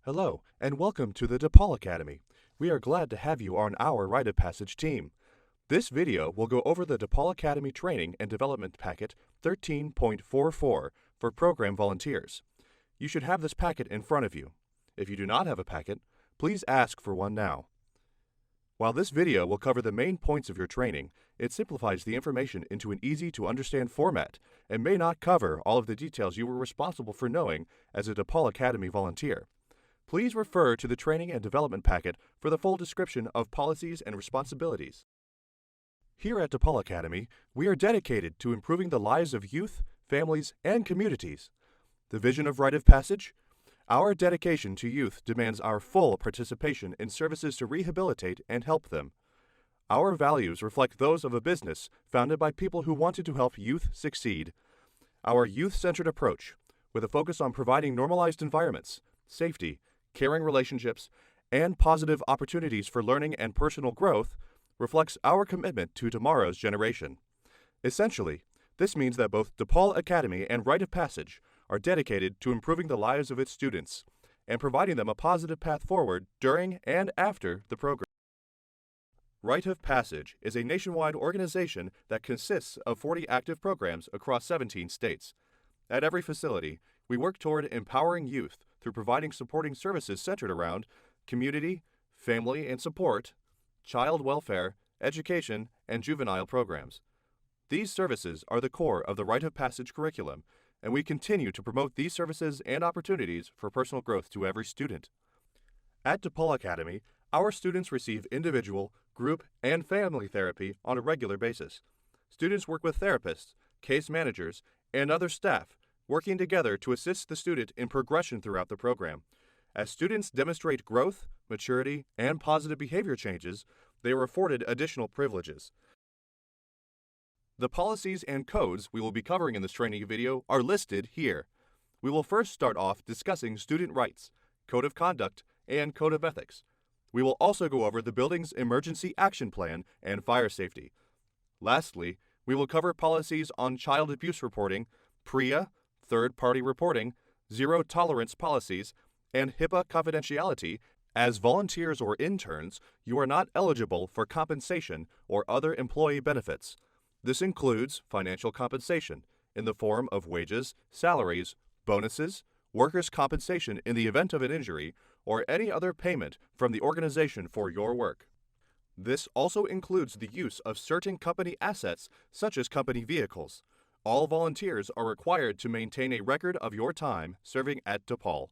Hello, and welcome to the DePaul Academy. We are glad to have you on our Rite of Passage team. This video will go over the DePaul Academy Training and Development Packet 13.44 for program volunteers. You should have this packet in front of you. If you do not have a packet, please ask for one now. While this video will cover the main points of your training, it simplifies the information into an easy-to-understand format and may not cover all of the details you were responsible for knowing as a DePaul Academy volunteer. Please refer to the Training and Development Packet for the full description of policies and responsibilities. Here at DePaul Academy, we are dedicated to improving the lives of youth, families, and communities. The vision of Rite of Passage? Our dedication to youth demands our full participation in services to rehabilitate and help them. Our values reflect those of a business founded by people who wanted to help youth succeed. Our youth-centered approach, with a focus on providing normalized environments, safety, caring relationships, and positive opportunities for learning and personal growth, reflects our commitment to tomorrow's generation. Essentially, this means that both DePaul Academy and Rite of Passage are dedicated to improving the lives of its students and providing them a positive path forward during and after the program. Rite of Passage is a nationwide organization that consists of 40 active programs across 17 states. At every facility, we work toward empowering youth through providing supporting services centered around community, family and support, child welfare, education, and juvenile programs. These services are the core of the Rite of Passage curriculum, and we continue to promote these services and opportunities for personal growth to every student. At DePaul Academy, our students receive individual, group, and family therapy on a regular basis. Students work with therapists, case managers, and other staff, working together to assist the student in progression throughout the program. As students demonstrate growth, maturity, and positive behavior changes, they are afforded additional privileges. The policies and codes we will be covering in this training video are listed here. We will first start off discussing student rights, code of conduct, and code of ethics. We will also go over the building's emergency action plan and fire safety. Lastly, we will cover policies on child abuse reporting, PREA, third-party reporting, zero-tolerance policies, and HIPAA confidentiality. As volunteers or interns, you are not eligible for compensation or other employee benefits. This includes financial compensation in the form of wages, salaries, bonuses, workers' compensation in the event of an injury, or any other payment from the organization for your work. This also includes the use of certain company assets such as company vehicles. All volunteers are required to maintain a record of your time serving at DePaul.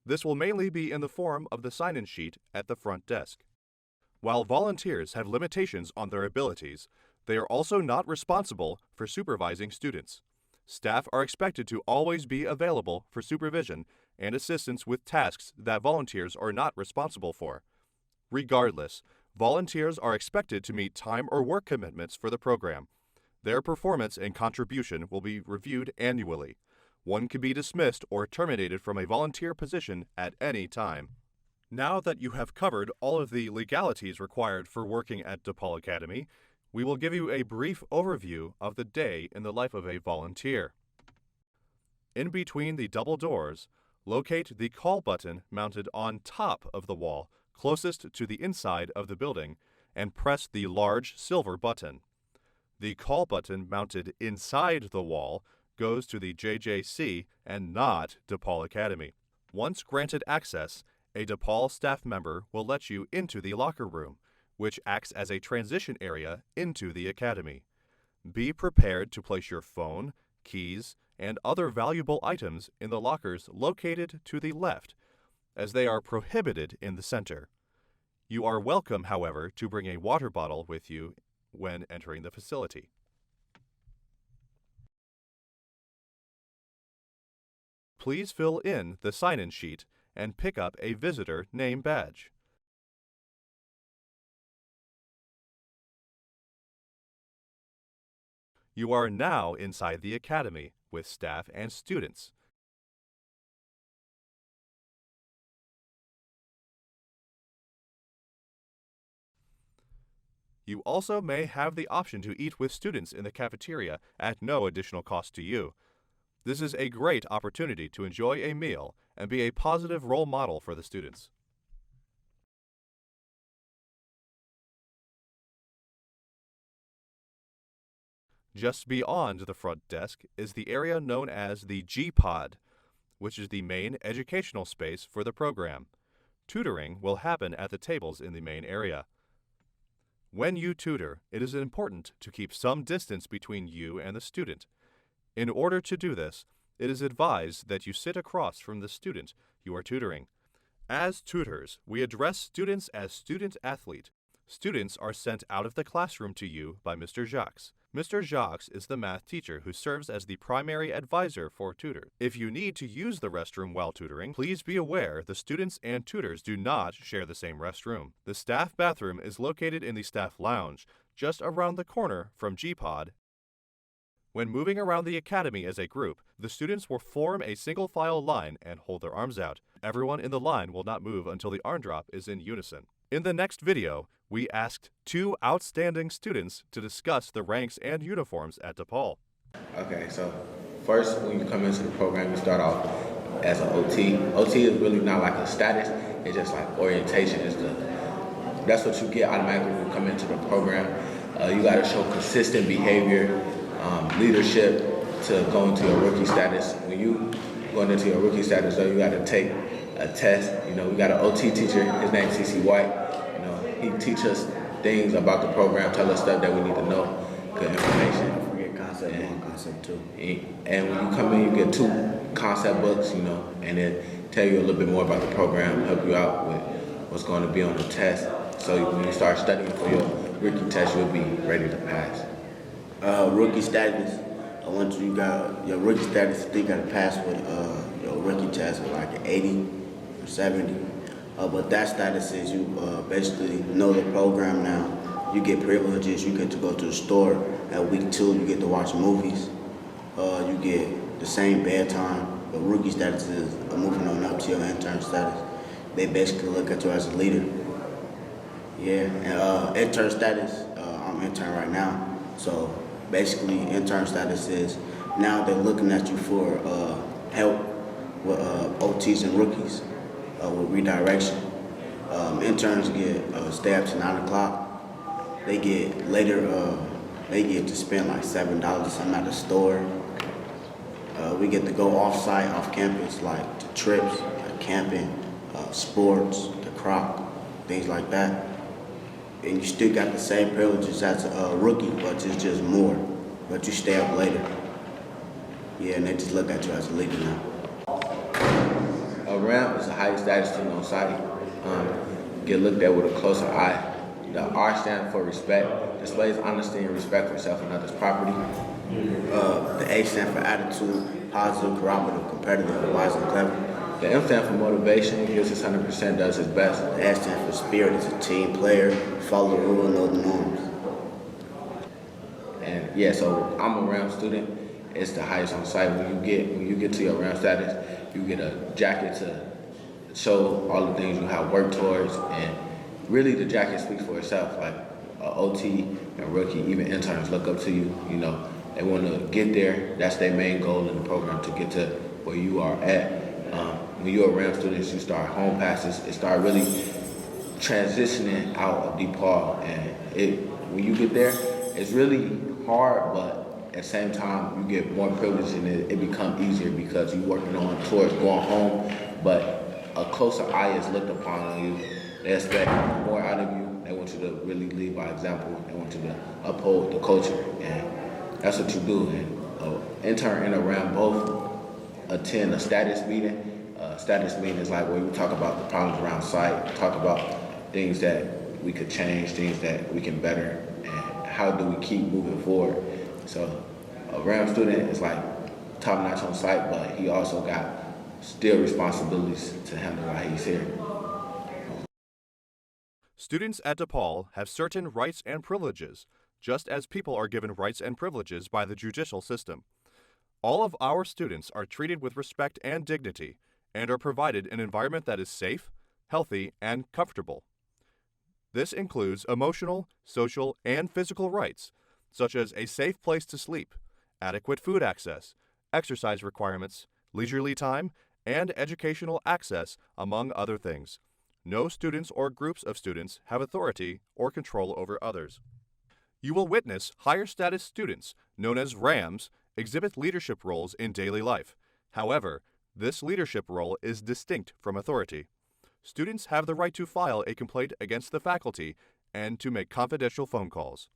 This will mainly be in the form of the sign-in sheet at the front desk. While volunteers have limitations on their abilities, they are also not responsible for supervising students. Staff are expected to always be available for supervision and assistance with tasks that volunteers are not responsible for. Regardless, volunteers are expected to meet time or work commitments for the program. Their performance and contribution will be reviewed annually. One can be dismissed or terminated from a volunteer position at any time. Now that you have covered all of the legalities required for working at DePaul Academy, we will give you a brief overview of the day in the life of a volunteer. In between the double doors, locate the call button mounted on top of the wall closest to the inside of the building and press the large silver button. The call button mounted inside the wall goes to the JJC and not DePaul Academy. Once granted access, a DePaul staff member will let you into the locker room, which acts as a transition area into the academy. Be prepared to place your phone, keys, and other valuable items in the lockers located to the left, as they are prohibited in the center. You are welcome, however, to bring a water bottle with you when entering the facility. Please fill in the sign-in sheet and pick up a visitor name badge. You are now inside the academy with staff and students. You also may have the option to eat with students in the cafeteria at no additional cost to you. This is a great opportunity to enjoy a meal and be a positive role model for the students. Just beyond the front desk is the area known as the G-Pod, which is the main educational space for the program. Tutoring will happen at the tables in the main area. When you tutor, it is important to keep some distance between you and the student. In order to do this, it is advised that you sit across from the student you are tutoring. As tutors, we address students as student-athlete. Students are sent out of the classroom to you by Mr. Jacques. Mr. Jacques is the math teacher who serves as the primary advisor for tutors. If you need to use the restroom while tutoring, please be aware the students and tutors do not share the same restroom. The staff bathroom is located in the staff lounge, just around the corner from G-Pod. When moving around the academy as a group, the students will form a single file line and hold their arms out. Everyone in the line will not move until the arm drop is in unison. In the next video, we asked 2 outstanding students to discuss the ranks and uniforms at DePaul. Okay, so first when you come into the program, you start off as an OT. OT is really not like a status, it's just like orientation. That's what you get automatically when you come into the program. You got to show consistent behavior, leadership to go into your rookie status. When you going into your rookie status, though, you got to take a test. You know, we got an OT teacher. His name's CC White. You know, he teaches us things about the program, tell us stuff that we need to know, good information. Don't forget concept 1, concept 2. And when you come in, you get 2 concept books, you know, and then tell you a little bit more about the program, help you out with what's going to be on the test. So when you start studying for your rookie test, you'll be ready to pass. Rookie status. Once you got your rookie status, you got to pass with your rookie test with like an 80 or 70. But that status is you basically know the program now. You get privileges. You get to go to the store at week 2. You get to watch movies. You get the same bedtime. But rookie status is moving on up to your intern status. They basically look at you as a leader. Yeah, and intern status, I'm intern right now. So basically intern status is now they're looking at you for help with OTs and rookies with redirection. Interns get stay up to 9 o'clock. They get later, they get to spend like $7 something at the store. We get to go off-site, off-campus, like to trips, like camping, sports, the croc, things like that. And you still got the same privileges as a rookie, but it's just more. But you stay up later. Yeah, and they just look at you as a leader now. A ramp is the highest status team on site. Get looked at with a closer eye. The R stands for respect. Displays honesty and respect for self and others' property. The A stands for attitude, positive, cooperative, competitive, wise, and clever. The M stands for motivation, gives his 100%, does his best. The S stands for spirit, is a team player, follow the rule, know the norms. And yeah, so I'm a RAM student. It's the highest on site. When you get to your RAM status, you get a jacket to show all the things you have worked towards, and really the jacket speaks for itself. Like OT and rookie, even interns look up to you. You know, they want to get there. That's their main goal in the program, to get to where you are at. When you're a RAM student, you start home passes. It start really transitioning out of DePaul, and when you get there, it's really hard, but at the same time, you get more privilege, and it becomes easier because you're working on towards going home, but a closer eye is looked upon on you. They expect more out of you. They want you to really lead by example. They want you to uphold the culture, and that's what you do. And intern and a RAM both attend a status meeting. Status meeting is like where we talk about the problems around site, talk about things that we could change, things that we can better, and how do we keep moving forward. So a RAM student is like top notch on site, but he also got still responsibilities to handle while he's here. Students at DePaul have certain rights and privileges, just as people are given rights and privileges by the judicial system. All of our students are treated with respect and dignity, and are provided an environment that is safe, healthy, and comfortable. This includes emotional, social, and physical rights, such as a safe place to sleep, adequate food access, exercise requirements, leisurely time, and educational access, among other things. No students or groups of students have authority or control over others. You will witness higher status students, known as RAMs, exhibit leadership roles in daily life. However, this leadership role is distinct from authority. Students have the right to file a complaint against the faculty and to make confidential phone calls.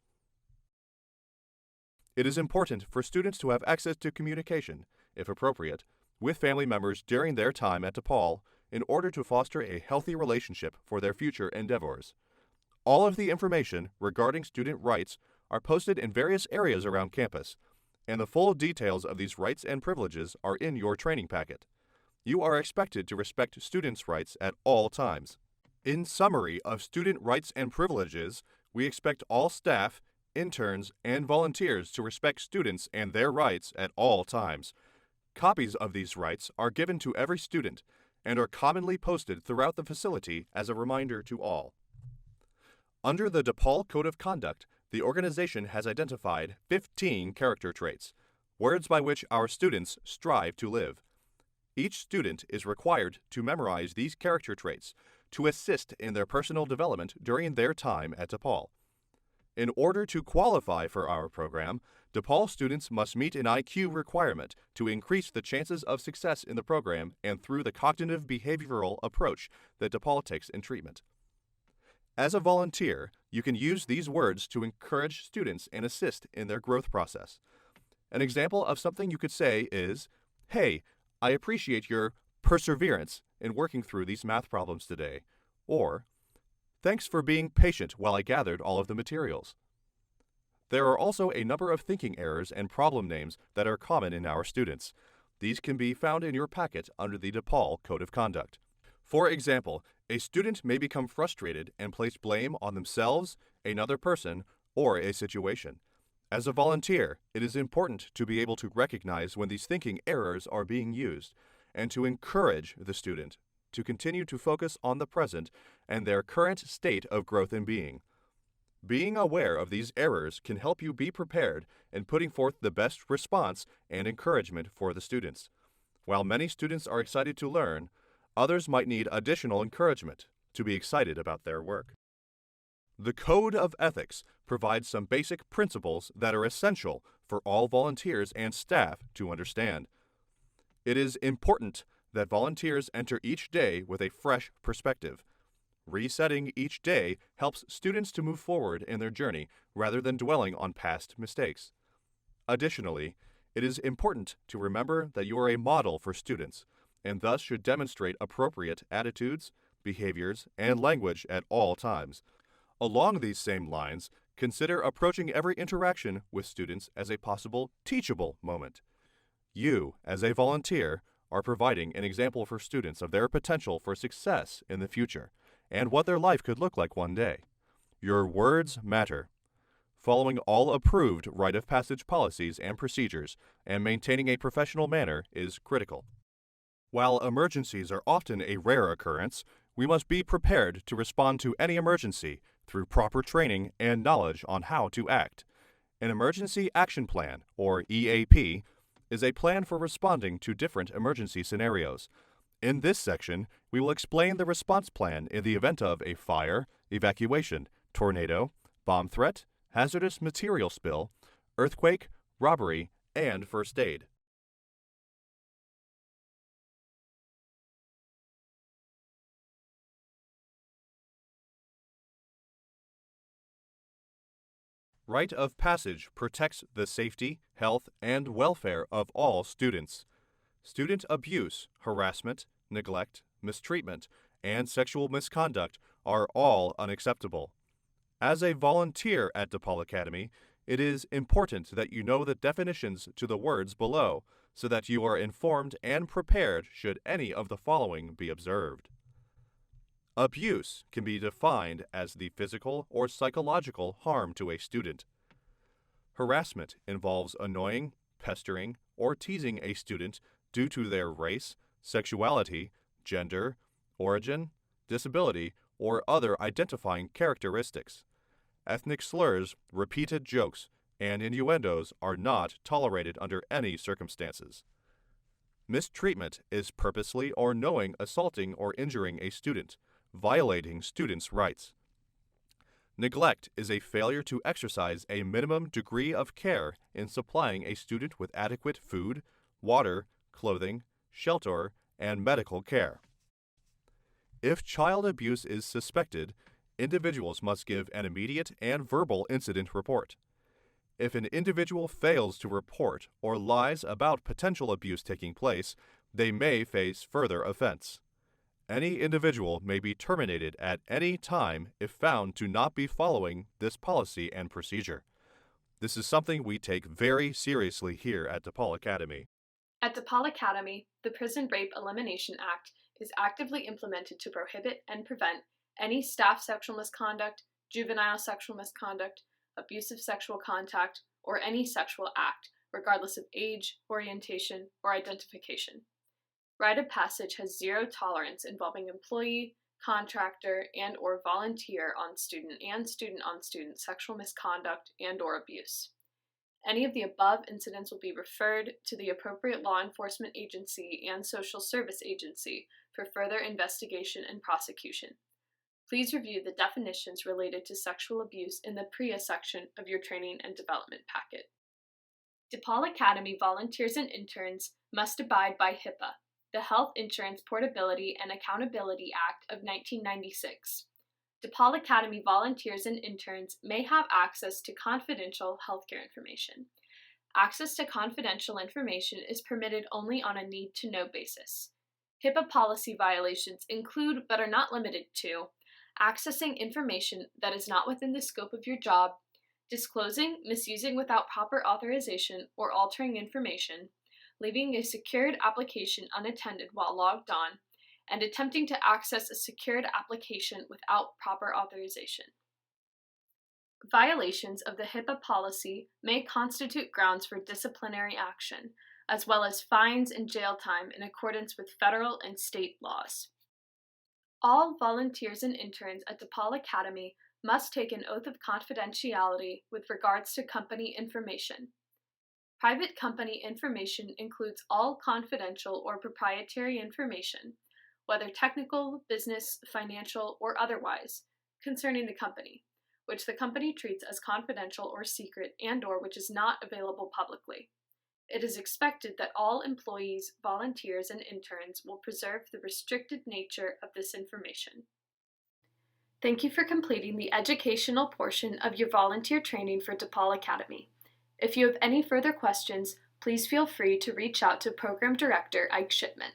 It is important for students to have access to communication, if appropriate, with family members during their time at DePaul in order to foster a healthy relationship for their future endeavors. All of the information regarding student rights are posted in various areas around campus, and the full details of these rights and privileges are in your training packet. You are expected to respect students' rights at all times. In summary of student rights and privileges, we expect all staff, interns, and volunteers to respect students and their rights at all times. Copies of these rights are given to every student and are commonly posted throughout the facility as a reminder to all. Under the DePaul Code of Conduct, the organization has identified 15 character traits, words by which our students strive to live. Each student is required to memorize these character traits to assist in their personal development during their time at DePaul. In order to qualify for our program, DePaul students must meet an IQ requirement to increase the chances of success in the program and through the cognitive behavioral approach that DePaul takes in treatment. As a volunteer, you can use these words to encourage students and assist in their growth process. An example of something you could say is, "Hey, I appreciate your perseverance in working through these math problems today," or "Thanks for being patient while I gathered all of the materials." There are also a number of thinking errors and problem names that are common in our students. These can be found in your packet under the DePaul Code of Conduct. For example, a student may become frustrated and place blame on themselves, another person, or a situation. As a volunteer, it is important to be able to recognize when these thinking errors are being used and to encourage the student to continue to focus on the present and their current state of growth and being. Being aware of these errors can help you be prepared in putting forth the best response and encouragement for the students. While many students are excited to learn, others might need additional encouragement to be excited about their work. The Code of Ethics provides some basic principles that are essential for all volunteers and staff to understand. It is important that volunteers enter each day with a fresh perspective. Resetting each day helps students to move forward in their journey rather than dwelling on past mistakes. Additionally, it is important to remember that you are a model for students and thus should demonstrate appropriate attitudes, behaviors, and language at all times. Along these same lines, consider approaching every interaction with students as a possible teachable moment. You, as a volunteer, are providing an example for students of their potential for success in the future and what their life could look like one day. Your words matter. Following all approved rite of passage policies and procedures and maintaining a professional manner is critical. While emergencies are often a rare occurrence, we must be prepared to respond to any emergency through proper training and knowledge on how to act. An Emergency Action Plan, or EAP, is a plan for responding to different emergency scenarios. In this section, we will explain the response plan in the event of a fire, evacuation, tornado, bomb threat, hazardous material spill, earthquake, robbery, and first aid. Rite of passage protects the safety, health, and welfare of all students. Student abuse, harassment, neglect, mistreatment, and sexual misconduct are all unacceptable. As a volunteer at DePaul Academy, it is important that you know the definitions to the words below so that you are informed and prepared should any of the following be observed. Abuse can be defined as the physical or psychological harm to a student. Harassment involves annoying, pestering, or teasing a student due to their race, sexuality, gender, origin, disability, or other identifying characteristics. Ethnic slurs, repeated jokes, and innuendos are not tolerated under any circumstances. Mistreatment is purposely or knowing assaulting or injuring a student, violating students' rights. Neglect is a failure to exercise a minimum degree of care in supplying a student with adequate food, water, clothing, shelter, and medical care. If child abuse is suspected, individuals must give an immediate and verbal incident report. If an individual fails to report or lies about potential abuse taking place, they may face further offense. Any individual may be terminated at any time if found to not be following this policy and procedure. This is something we take very seriously here at DePaul Academy. At DePaul Academy, the Prison Rape Elimination Act is actively implemented to prohibit and prevent any staff sexual misconduct, juvenile sexual misconduct, abusive sexual contact, or any sexual act, regardless of age, orientation, or identification. Rite of Passage has zero tolerance involving employee, contractor, and/or volunteer on student and student-on-student sexual misconduct and/or abuse. Any of the above incidents will be referred to the appropriate law enforcement agency and social service agency for further investigation and prosecution. Please review the definitions related to sexual abuse in the PREA section of your training and development packet. DePaul Academy volunteers and interns must abide by HIPAA, the Health Insurance Portability and Accountability Act of 1996. DePaul Academy volunteers and interns may have access to confidential healthcare information. Access to confidential information is permitted only on a need-to-know basis. HIPAA policy violations include, but are not limited to, accessing information that is not within the scope of your job, disclosing, misusing without proper authorization, or altering information, leaving a secured application unattended while logged on, and attempting to access a secured application without proper authorization. Violations of the HIPAA policy may constitute grounds for disciplinary action, as well as fines and jail time in accordance with federal and state laws. All volunteers and interns at DePaul Academy must take an oath of confidentiality with regards to company information. Private company information includes all confidential or proprietary information, whether technical, business, financial, or otherwise, concerning the company, which the company treats as confidential or secret and/or which is not available publicly. It is expected that all employees, volunteers, and interns will preserve the restricted nature of this information. Thank you for completing the educational portion of your volunteer training for DePaul Academy. If you have any further questions, please feel free to reach out to Program Director Ike Shipman.